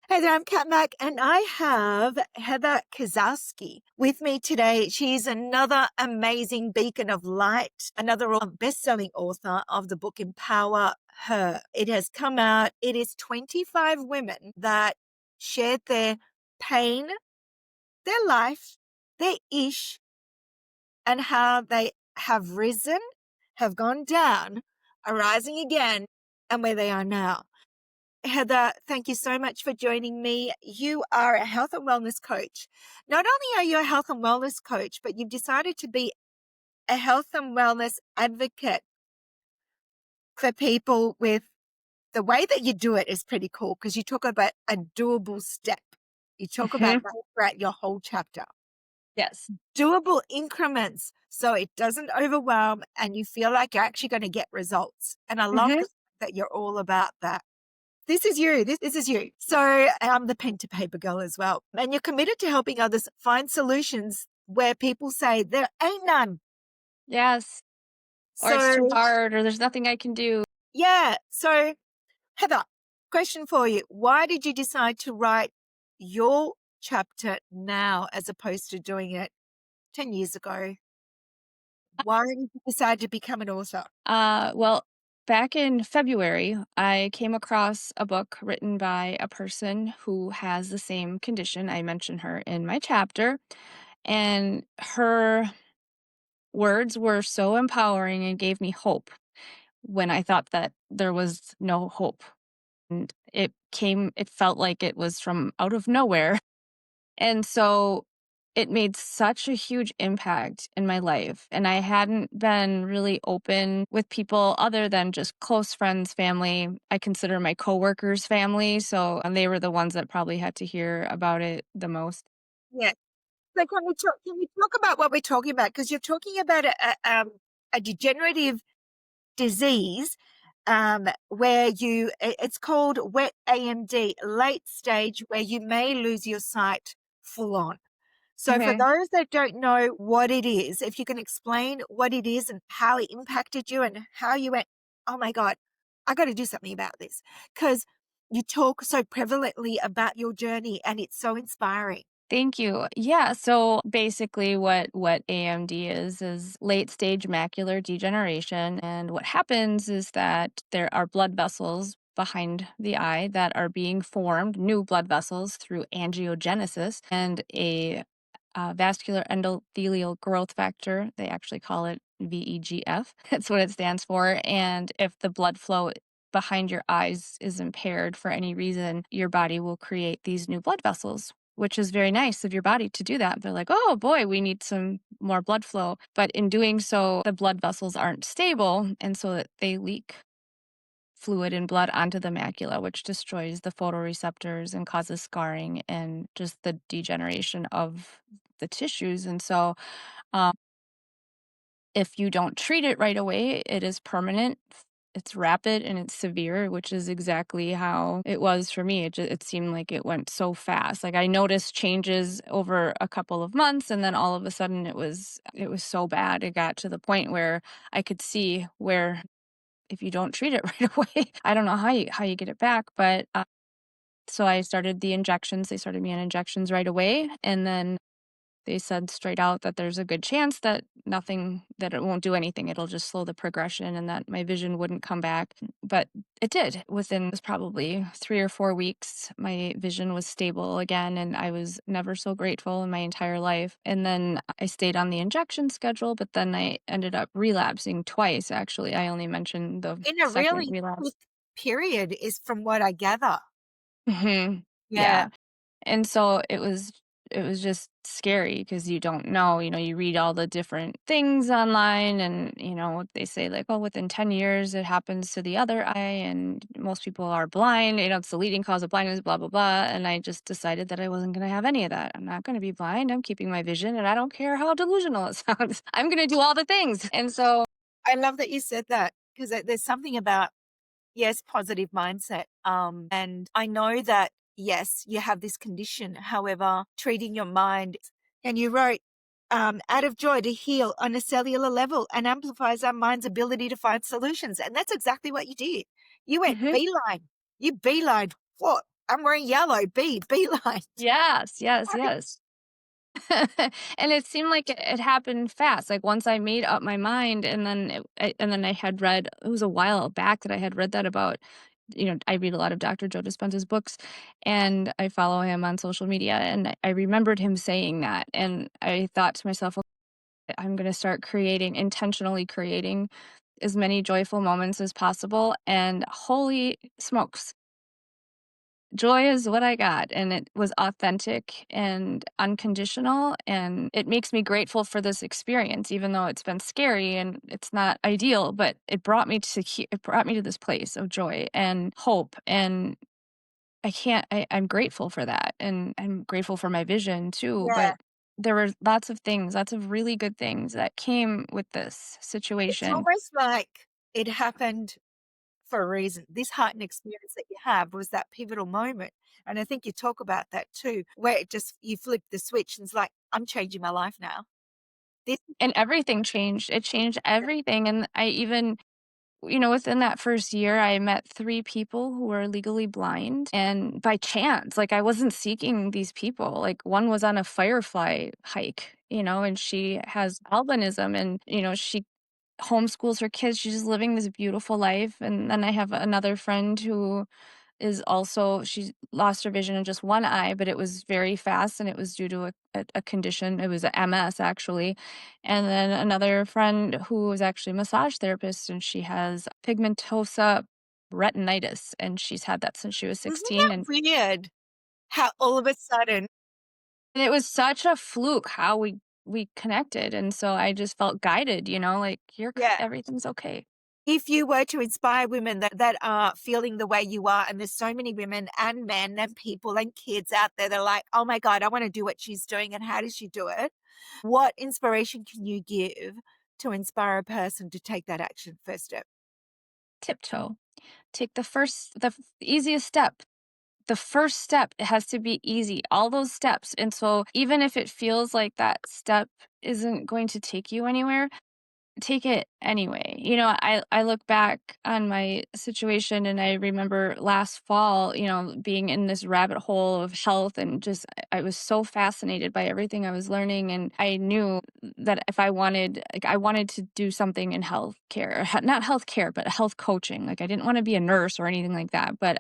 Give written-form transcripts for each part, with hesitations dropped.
Hey there, I'm Kat Mak, and I have Heather Kizewski with me today. She's another amazing beacon of light, another best-selling author of the book Empower Her. It has come out. It is 25 women that shared their pain, their life, their ish, and how they have risen, have gone down, are rising again, and where they are now. Heather, thank you so much for joining me. You are a health and wellness coach. Not only are you a health and wellness coach, but you've decided to be a health and wellness advocate for people with the way that you do it is pretty cool because you talk about a doable step. You talk about Mhm. that throughout your whole chapter. Yes. Doable increments so it doesn't overwhelm and you feel like you're actually going to get results. And I love Mhm. that you're all about that. This is you. This is you. So I'm the pen to paper girl as well. And you're committed to helping others find solutions where people say there ain't none. Yes. Or it's too So hard or there's nothing I can do. yeah. So Heather, question for you. Why did you decide to write your chapter now as opposed to doing it 10 years ago? Why did you decide to become an author? Well, back in February, I came across a book written by a person who has the same condition. I mentioned her in my chapter, and her words were so empowering and gave me hope when I thought that there was no hope. And it felt like it was from out of nowhere. And so it made such a huge impact in my life. And I hadn't been really open with people other than just close friends, family. I consider my coworkers family. So and they were the ones that probably had to hear about it the most. Yeah. So can we talk about what we're talking about? Because you're talking about a degenerative disease where it's called wet AMD, late stage, where you may lose your sight full on. So for Mhm. those that don't know what it is, if you can explain what it is and how it impacted you and how you went, oh my God, I got to do something about this because you talk so prevalently about your journey and it's so inspiring. Thank you. Yeah, so basically what AMD is late stage macular degeneration, and what happens is that there are blood vessels behind the eye that are being formed, new blood vessels through angiogenesis, and a vascular endothelial growth factor. They actually call it VEGF. That's what it stands for. And if the blood flow behind your eyes is impaired for any reason, your body will create these new blood vessels, which is very nice of your body to do that. They're like, oh boy, we need some more blood flow. But in doing so, the blood vessels aren't stable. And so they leak fluid and blood onto the macula, which destroys the photoreceptors and causes scarring and just the degeneration of the tissues. And so, um, if you don't treat it right away, it is permanent. It's rapid and it's severe, which is exactly how it was for me. It seemed like it went so fast. Like I noticed changes over a couple of months, and then all of a sudden it was so bad. It got to the point where I could see where if you don't treat it right away, I don't know how you get it back. But so I started the injections. They started me on injections right away, and then they said straight out that there's a good chance that it won't do anything. It'll just slow the progression and that my vision wouldn't come back. But it did. Within it was probably 3 or 4 weeks, my vision was stable again. And I was never so grateful in my entire life. And then I stayed on the injection schedule, but then I ended up relapsing twice, actually. I only mentioned the In a second really quick relapse. period, is from what I gather. Mhm. Yeah. Yeah. And so it was just scary because you don't know, you read all the different things online and, they say like, oh, within 10 years it happens to the other eye and most people are blind, it's the leading cause of blindness, blah, blah, blah. And I just decided that I wasn't going to have any of that. I'm not going to be blind. I'm keeping my vision and I don't care how delusional it sounds. I'm going to do all the things. And so, I love that you said that because there's something about, yes, positive mindset. And I know that, yes, you have this condition. However, treating your mind, and you wrote, out of joy to heal on a cellular level and amplifies our mind's ability to find solutions. And that's exactly what you did. You went mhm, beeline. You beeline. What? I'm wearing yellow, B line. Yes, yes, yes. And it seemed like it happened fast. Like once I made up my mind, and then and then I had read. It was a while back that I had read that about. I read a lot of Dr. Joe Dispenza's books, and I follow him on social media. And I remembered him saying that, and I thought to myself, "Okay, I'm going to start intentionally creating as many joyful moments as possible." And holy smokes, joy is what I got, and it was authentic and unconditional, and it makes me grateful for this experience, even though it's been scary and it's not ideal, but it brought me to this place of joy and hope, and I'm grateful for that, and I'm grateful for my vision too, Yeah. but there were lots of things, lots of really good things that came with this It's situation. almost like it happened for a reason. This heightened experience that you have was that pivotal moment. And I think you talk about that too, where it just, you flip the switch and it's like, I'm changing my life now. This is And everything changed. It changed everything, and I even within that first year, I met 3 people who were legally blind, and by chance, like, I wasn't seeking these people. Like, one was on a firefly hike, and she has albinism, and, she homeschools her kids. She's just living this beautiful life, and then I have another friend who she lost her vision in just one eye, but it was very fast, and it was due to a condition. It was a MS, actually. And then another friend who was actually a massage therapist, and she has pigmentosa retinitis, and she's had that since she was Isn't 16. that And weird how all of a sudden, it was such a fluke how we connected, and so I just felt guided, like yeah, everything's okay. if you were to inspire women that are feeling the way you are, and there's so many women and men and people and kids out there that are like, oh my God, I want to do what she's doing. And how does she do it? What inspiration can you give to inspire a person to take that action first step? Tiptoe. Take easiest step. The first step, it has to be easy, all those steps. And so even if it feels like that step isn't going to take you anywhere, take it anyway. I look back on my situation, and I remember last fall, being in this rabbit hole of health, and just I was so fascinated by everything I was learning, and I knew that if I wanted to do something in healthcare, not healthcare, but health coaching. Like I didn't want to be a nurse or anything like that, but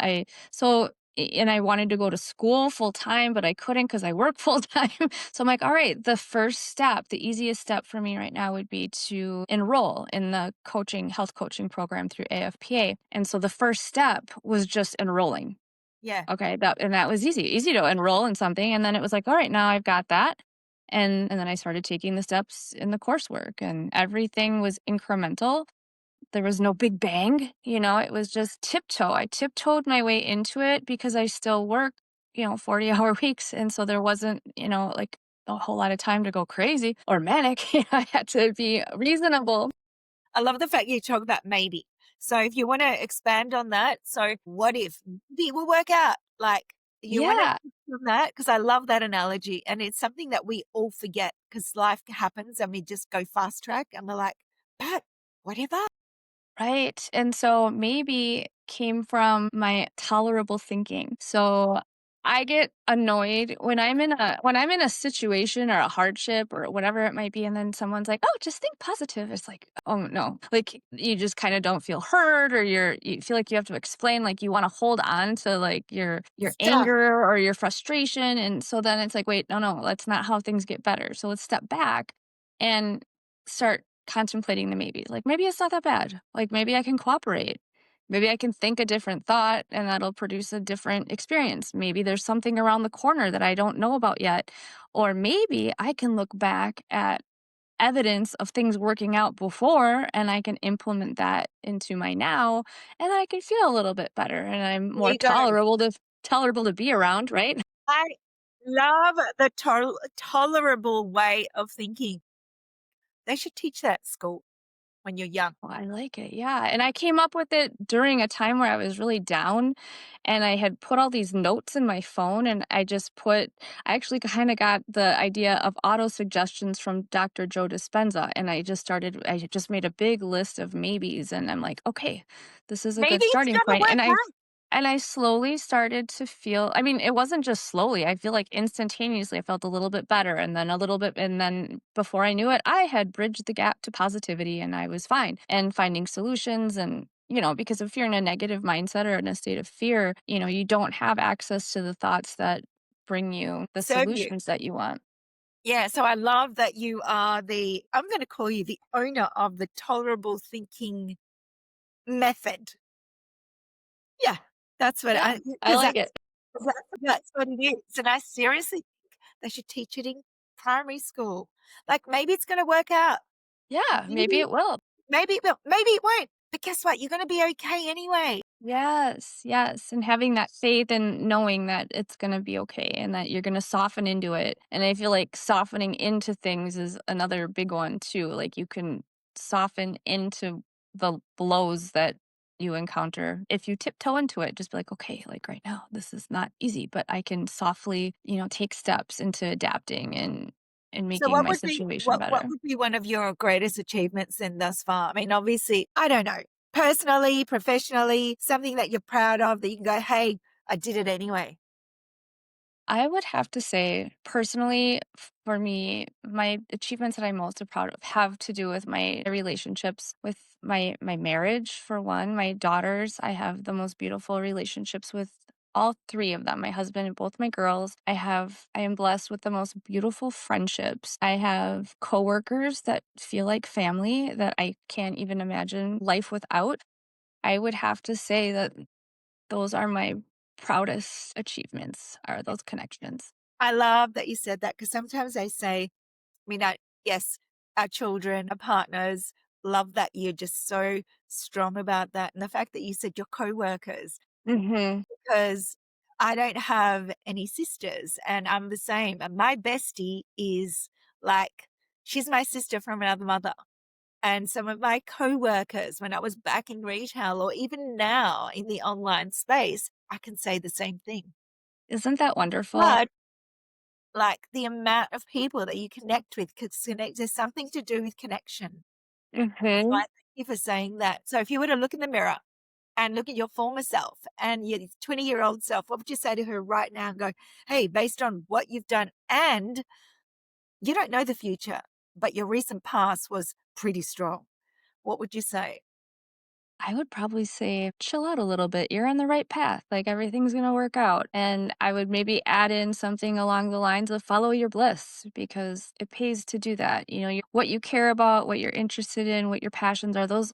and I wanted to go to school full time, but I couldn't because I work full time. So I'm like, all right, the first step, the easiest step for me right now would be to enroll in the health coaching program through AFPA. And so the first step was just enrolling. Yeah. Okay. That was easy to enroll in something. And then it was like, all right, now I've got that. And then I started taking the steps in the coursework, and everything was incremental. There was no big bang, it was just tiptoe. I tiptoed my way into it because I still work, 40-hour weeks. And so there wasn't, like a whole lot of time to go crazy or manic. I had to be reasonable. I love the fact you talk about maybe. So if you want to expand on that, so what if maybe it will work out? Like you want to Yeah. on that? Because I love that analogy. And it's something that we all forget because life happens and we just go fast track and we're like, but whatever. Right. And so maybe came from my tolerable thinking. So I get annoyed when I'm in a situation or a hardship or whatever it might be, and then someone's like, "Oh, just think positive." It's like, "Oh no." Like you just kind of don't feel heard, or you feel like you have to explain, like you want to hold on to like your Stuff. anger or your frustration. And so then it's like, "Wait, no, that's not how things get better." So let's step back and start contemplating the maybes. Like, maybe it's not that bad. Like, maybe I can cooperate. Maybe I can think a different thought, and that'll produce a different experience. Maybe there's something around the corner that I don't know about yet. Or maybe I can look back at evidence of things working out before, and I can implement that into my now, and I can feel a little bit better, and I'm There more you go. tolerable to be around, right? I love the tolerable way of thinking. They should teach that at school when you're young. Oh, I like it. Yeah. And I came up with it during a time where I was really down, and I had put all these notes in my phone, and I actually kind of got the idea of auto suggestions from Dr. Joe Dispenza. And I just made a big list of maybes, and I'm like, okay, this is a Maybe good it's starting going to point. And work out. And I slowly started to feel, I mean, it wasn't just slowly, I feel like instantaneously I felt a little bit better and then a little bit, and then before I knew it, I had bridged the gap to positivity and I was fine and finding solutions. And, because if you're in a negative mindset or in a state of fear, you don't have access to the thoughts that bring you the Serve you. solutions that you want. Yeah, so I love that you are I'm going to call you the owner of the tolerable thinking method. Yeah, that's what Yeah, I, I because like it. that's what it is. And I seriously think they should teach it in primary school. Like maybe it's going to work out. Yeah, maybe Maybe, it will. maybe it will, maybe it won't. But guess what? You're going to be okay anyway. Yes, yes, and having that faith and knowing that it's gonna be okay and that you're gonna soften into it, and I feel like softening into things is another big one too, like, you can soften into the blows that you encounter. If you tiptoe into it, just be like, "Okay, like, right now, this is not easy, but I can softly, take steps into adapting and So making what my would be situation what better." would be one of your greatest achievements then thus far? I mean, obviously, I don't know, personally, professionally, something that you're proud of that you can go, "Hey, I did it anyway." I would have to say, personally, for me, my achievements that I'm most proud of have to do with my relationships with my marriage, for one, my daughters. I have the most beautiful relationships with all three of them, my husband and both my girls. I am blessed with the most beautiful friendships. I have coworkers that feel like family that I can't even imagine life without. I would have to say that those are my proudest achievements, are those connections. I love that you said that because sometimes I say, I mean, yes, our children, our partners love that you're just so strong about that. And the fact that you said your coworkers, Mhm. because I don't have any sisters and I'm the same. And my bestie is like, she's my sister from another mother. And some of my coworkers, when I was back in retail or even now in the online space, I can say the same thing. Isn't that wonderful? But like the amount of people that you connect with, because connect, there's something to do with connection. So I Mhm. thank you for saying that. So if you were to look in the mirror and look at your former self and your 20-year-old self, what would you say to her right now and go, hey, based on what you've done, and you don't know the future, but your recent past was pretty strong. What would you say? I would probably say, "Chill out a little bit, you're on the right path, like, everything's gonna work out," and I would maybe add in something along the lines of follow your bliss because it pays to do that, what you care about, what you're interested in, what your passions are, those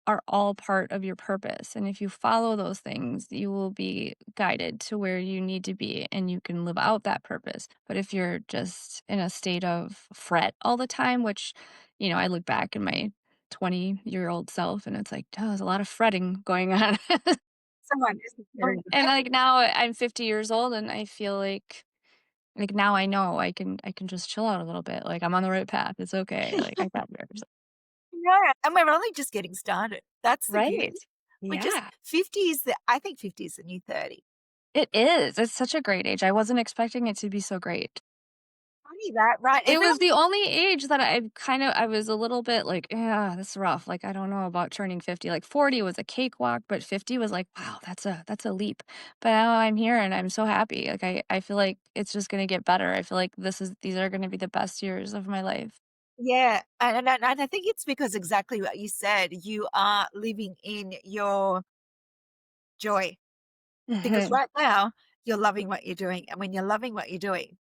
are all part of your purpose. And if you follow those things, you will be guided to where you need to be and you can live out that purpose. But if you're just in a state of fret all the time, which, I look back in my 20-year-old self and it's like, oh, there's a lot of fretting going on. Someone isn't carrying the And bag. like now I'm 50 years old and I feel like now I know I can just chill out a little bit. Like I'm on the right path. It's okay. Like I got this. Yeah, and we're only just getting started. That's the beauty. Right. We're just Yeah. 50 is the I think 50 is the new 30. It is, it's such a great age, I wasn't expecting it to be so great. Funny that, right? It Everyone was the only age that I was a little bit like, "Yeah, this is rough," like, I don't know about turning 50, like, 40 was a cakewalk, but 50 was like, "Wow, that's a leap." But now I'm here and I'm so happy, like, I feel like it's just gonna get better, I feel like these are gonna be the best years of my life. yeah, and I think it's because exactly what you said, you are living in your joy, because Mhm. right now, you're loving what you're doing, and when you're loving what you're doing,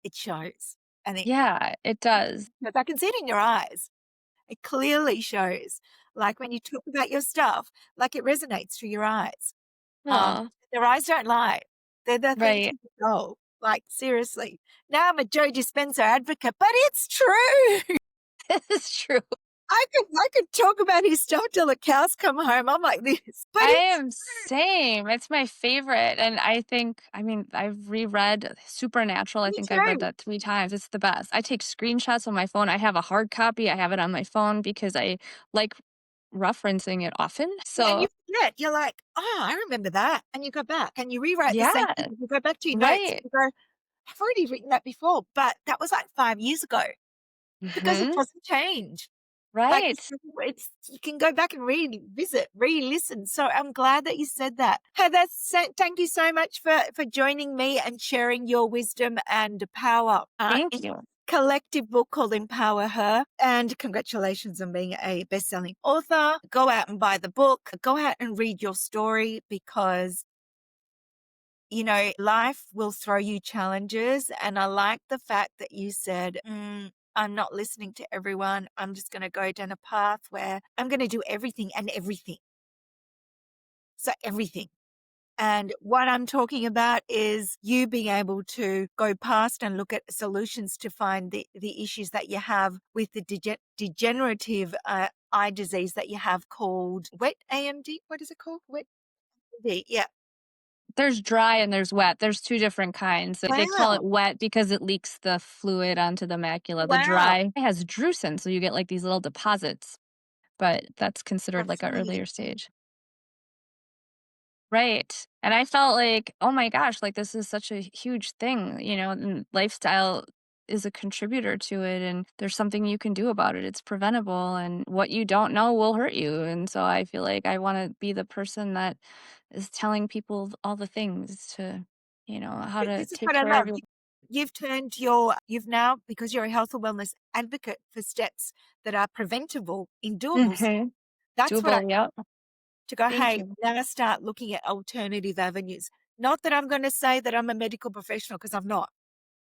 it shows, and Yeah, it does. I can see it in your eyes. It clearly shows, like, when you talk about your stuff, like, it resonates through your eyes. Aw, Their eyes don't lie. They're the things right. you know, like, seriously. Now I'm a Joe Dispenza advocate, but it's true. It's true. I could talk about his stuff till the cows come home. I'm like this, but I it's am same. It's my favorite, and I mean, I've reread Supernatural, I me think I've read too. that 3 times, it's the best. I take screenshots on my phone, I have a hard copy, I have it on my phone because I like referencing it often, Yeah, and so you forget. You're like, "Oh, I remember that," and you go back and you rewrite the same yeah, thing. You go back to your notes and right. you go, "I've already written that before," but that was like 5 years ago because it Mhm. doesn't change. Like, Right. it's you can go back and revisit, re-listen, so I'm glad that you said that. Heather, thank you so much for joining me and sharing your wisdom and power, Thank in you. collective book called Empower Her, and congratulations on being a best-selling author. Go out and buy the book. Go out and read your story because life will throw you challenges. And I like the fact that you said, I'm not listening to everyone. I'm just going to go down a path where I'm going to do everything and everything. So, everything. And what I'm talking about is you being able to go past and look at solutions to find the issues that you have with the degenerative eye disease that you have called Wet AMD. What is it called? Wet AMD. Yeah. There's dry and there's wet. There's 2 different kinds. They call Wow. it wet because it leaks the fluid onto the macula. The Wow. dry has drusen, so you get, like, these little deposits, but that's considered, like, a Fascinating. earlier stage. Right, and I felt like, "Oh my gosh, like, this is such a huge thing," and lifestyle is a contributor to it, and there's something you can do about it. It's preventable, and what you don't know will hurt you, and so I feel like I wanna be the person that is telling people all the things to how to This is take what I care of love. your. You've now, because you're a health and wellness advocate for steps that are preventable in doables. Mhm. That's what I Doable, yep. to go, Thank hey, you. now start looking at alternative avenues. Not that I'm going to say that I'm a medical professional because I'm not.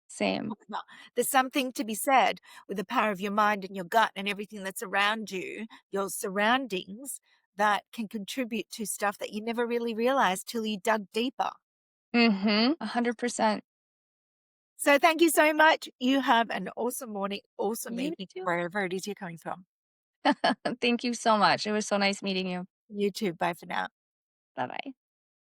Same. No. There's something to be said with the power of your mind and your gut and everything that's around you, your surroundings, that can contribute to stuff that you never really realized till you dug deeper. Mhm. 100%. So thank you so much. You have an awesome morning, awesome You evening, too. wherever it is you're coming from. Thank you so much. It was so nice meeting you. You too. Bye for now. Bye-bye.